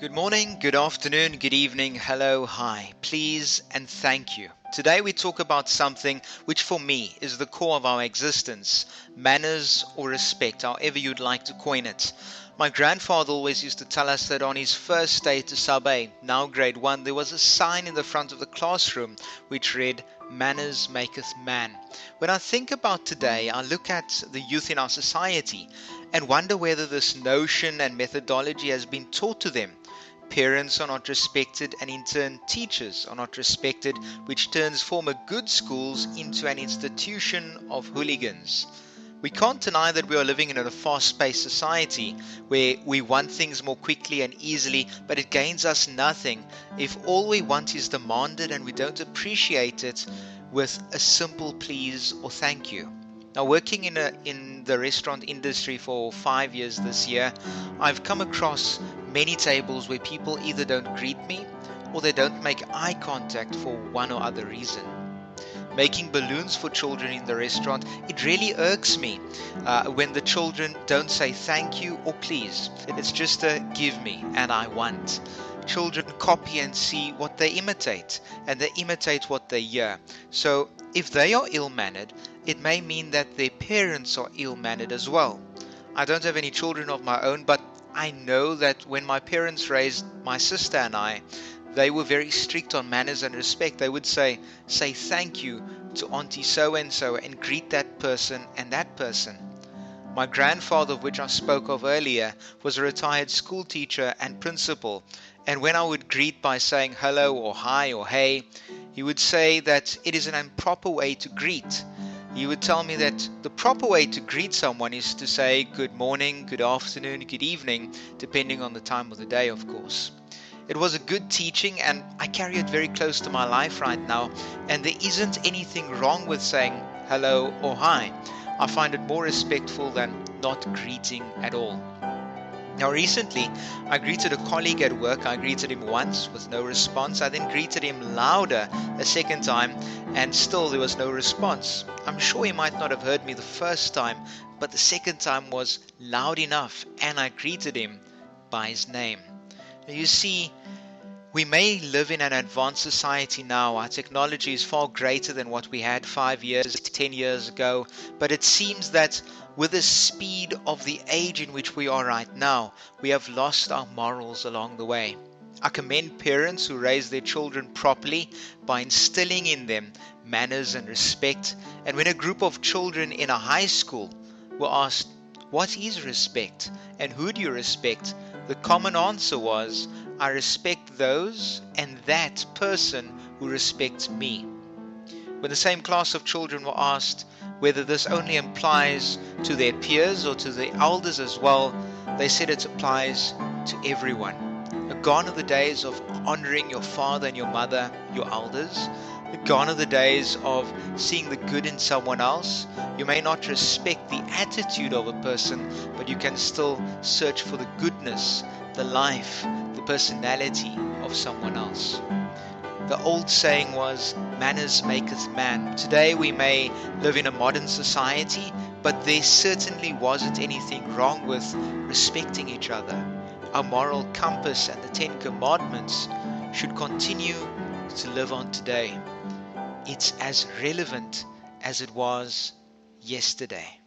Good morning, good afternoon, good evening, hello, hi, please and thank you. Today we talk about something which for me is the core of our existence, manners or respect, however you'd like to coin it. My grandfather always used to tell us that on his first day to sub A, now grade 1, there was a sign in the front of the classroom which read, "Manners maketh man." When I think about today, I look at the youth in our society and wonder whether this notion and methodology has been taught to them. Parents are not respected, and in turn teachers are not respected, which turns former good schools into an institution of hooligans. We can't deny that we are living in a fast-paced society where we want things more quickly and easily, but it gains us nothing if all we want is demanded and we don't appreciate it with a simple please or thank you. Now, working in the restaurant industry for 5 years this year, I've come across many tables where people either don't greet me or they don't make eye contact for one or other reason. Making balloons for children in the restaurant, it really irks me when the children don't say thank you or please. It's just a give me and I want. Children copy and see what they imitate, and they imitate what they hear. So if they are ill-mannered, it may mean that their parents are ill-mannered as well. I don't have any children of my own, but I know that when my parents raised my sister and I, they were very strict on manners and respect. They would say thank you to Auntie so-and-so and greet that person and that person. My grandfather, of which I spoke of earlier, was a retired school teacher and principal. And when I would greet by saying hello or hi or hey, he would say that it is an improper way to greet. He would tell me that the proper way to greet someone is to say good morning, good afternoon, good evening, depending on the time of the day, of course. It was a good teaching, and I carry it very close to my life right now, and there isn't anything wrong with saying hello or hi. I find it more respectful than not greeting at all. Now recently, I greeted a colleague at work. I greeted him once with no response. I then greeted him louder a second time, and still there was no response. I'm sure he might not have heard me the first time, but the second time was loud enough, and I greeted him by his name. Now, you see, we may live in an advanced society now. Our technology is far greater than what we had 5 years, 10 years ago. But it seems that with the speed of the age in which we are right now, we have lost our morals along the way. I commend parents who raise their children properly by instilling in them manners and respect. And when a group of children in a high school were asked, "What is respect? And who do you respect?" the common answer was, "I respect those and that person who respects me." When the same class of children were asked whether this only applies to their peers or to the elders as well, they said it applies to everyone. Gone are the days of honoring your father and your mother, your elders. Gone are the days of seeing the good in someone else. You may not respect the attitude of a person, but you can still search for the goodness, the life, the personality of someone else. The old saying was, "Manners maketh man." Today we may live in a modern society, but there certainly wasn't anything wrong with respecting each other. Our moral compass and the 10 Commandments should continue to live on today. It's as relevant as it was yesterday.